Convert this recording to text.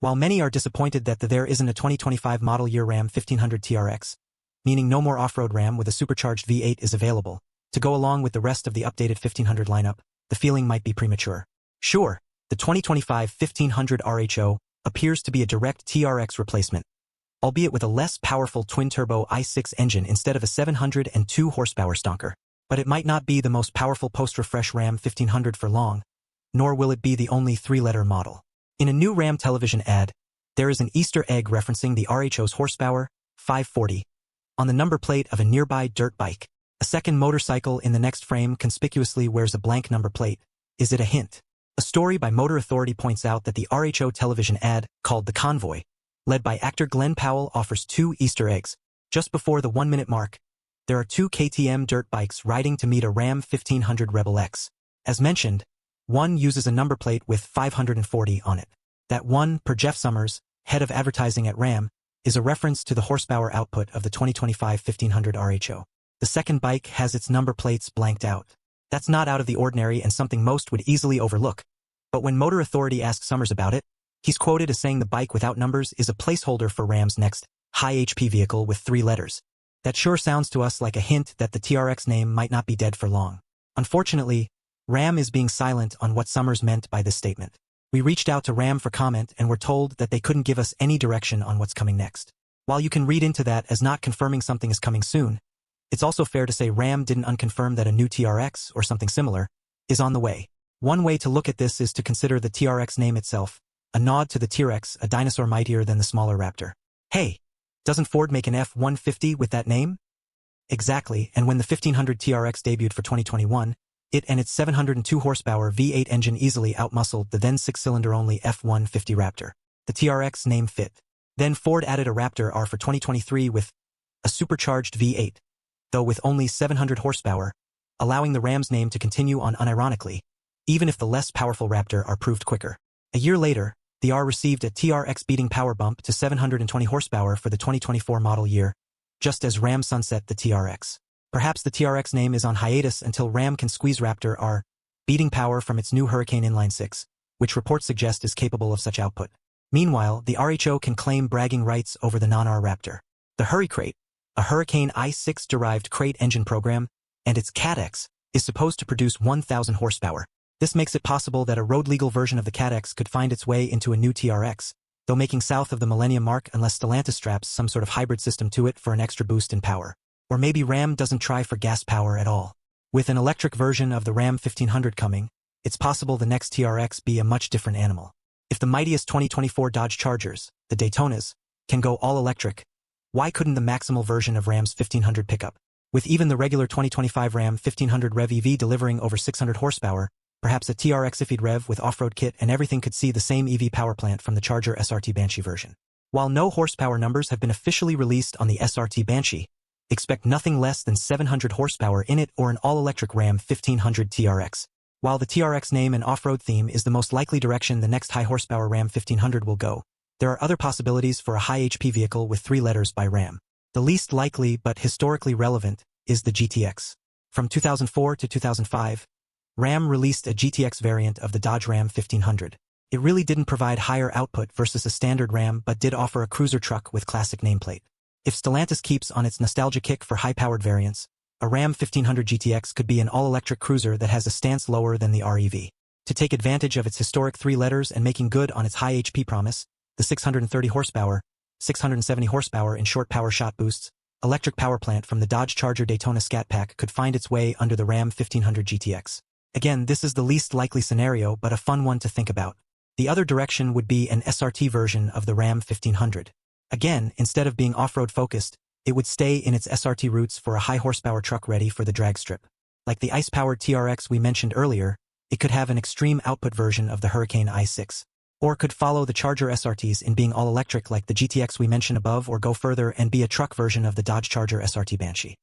While many are disappointed that there isn't a 2025 model year Ram 1500 TRX, meaning no more off-road Ram with a supercharged V8 is available, to go along with the rest of the updated 1500 lineup, the feeling might be premature. Sure, the 2025 1500 RHO appears to be a direct TRX replacement, albeit with a less powerful twin-turbo i6 engine instead of a 702 horsepower stonker. But it might not be the most powerful post-refresh Ram 1500 for long, nor will it be the only three-letter model. In a new Ram television ad, there is an Easter egg referencing the RHO's horsepower, 540, on the number plate of a nearby dirt bike. A second motorcycle in the next frame conspicuously wears a blank number plate. Is it a hint? A story by Motor Authority points out that the RHO television ad, called The Convoy, led by actor Glenn Powell, offers two Easter eggs. Just before the 1-minute mark, there are two KTM dirt bikes riding to meet a Ram 1500 Rebel X. As mentioned, one uses a number plate with 540 on it. That one, per Jeff Summers, head of advertising at Ram, is a reference to the horsepower output of the 2025 1500 RHO. The second bike has its number plates blanked out. That's not out of the ordinary and something most would easily overlook. But when Motor Authority asks Summers about it, he's quoted as saying the bike without numbers is a placeholder for Ram's next high HP vehicle with 3 letters. That sure sounds to us like a hint that the TRX name might not be dead for long. Unfortunately, Ram is being silent on what Summers meant by this statement. We reached out to Ram for comment and were told that they couldn't give us any direction on what's coming next. While you can read into that as not confirming something is coming soon, it's also fair to say Ram didn't unconfirm that a new TRX, or something similar, is on the way. One way to look at this is to consider the TRX name itself, a nod to the T-Rex, a dinosaur mightier than the smaller Raptor. Hey, doesn't Ford make an F-150 with that name? Exactly, and when the 1500 TRX debuted for 2021, it and its 702 horsepower V8 engine easily outmuscled the then 6-cylinder only F-150 Raptor. The TRX name fit. Then Ford added a Raptor R for 2023 with a supercharged V8, though with only 700 horsepower, allowing the Ram's name to continue on unironically, even if the less powerful Raptor R proved quicker. A year later, the R received a TRX beating power bump to 720 horsepower for the 2024 model year, just as Ram sunset the TRX. Perhaps the TRX name is on hiatus until Ram can squeeze Raptor R beating power from its new Hurricane Inline 6, which reports suggest is capable of such output. Meanwhile, the RHO can claim bragging rights over the non-R Raptor. The Hurricrate, a Hurricane i6-derived crate engine program, and its CAT-X, is supposed to produce 1,000 horsepower. This makes it possible that a road-legal version of the CAT-X could find its way into a new TRX, though making south of the millennium mark unless Stellantis straps some sort of hybrid system to it for an extra boost in power. Or maybe Ram doesn't try for gas power at all. With an electric version of the Ram 1500 coming, it's possible the next TRX be a much different animal. If the mightiest 2024 Dodge Chargers, the Daytonas, can go all-electric, why couldn't the maximal version of Ram's 1500 pickup? With even the regular 2025 Ram 1500 Rev EV delivering over 600 horsepower, perhaps a TRX IFID Rev with off-road kit and everything could see the same EV power plant from the Charger SRT Banshee version. While no horsepower numbers have been officially released on the SRT Banshee, expect nothing less than 700 horsepower in it or an all-electric Ram 1500 TRX. While the TRX name and off-road theme is the most likely direction the next high-horsepower Ram 1500 will go, there are other possibilities for a high-HP vehicle with 3 letters by Ram. The least likely but historically relevant is the GTX. From 2004 to 2005, Ram released a GTX variant of the Dodge Ram 1500. It really didn't provide higher output versus a standard Ram but did offer a cruiser truck with classic nameplate. If Stellantis keeps on its nostalgia kick for high-powered variants, a Ram 1500 GTX could be an all-electric cruiser that has a stance lower than the REV. To take advantage of its historic 3 letters and making good on its high HP promise, the 630 horsepower, 670 horsepower in short power shot boosts, electric power plant from the Dodge Charger Daytona Scat Pack could find its way under the Ram 1500 GTX. Again, this is the least likely scenario but a fun one to think about. The other direction would be an SRT version of the Ram 1500. Again, instead of being off-road focused, it would stay in its SRT roots for a high-horsepower truck ready for the drag strip. Like the ice-powered TRX we mentioned earlier, it could have an extreme output version of the Hurricane i6. Or could follow the Charger SRTs in being all-electric like the GTX we mentioned above or go further and be a truck version of the Dodge Charger SRT Banshee.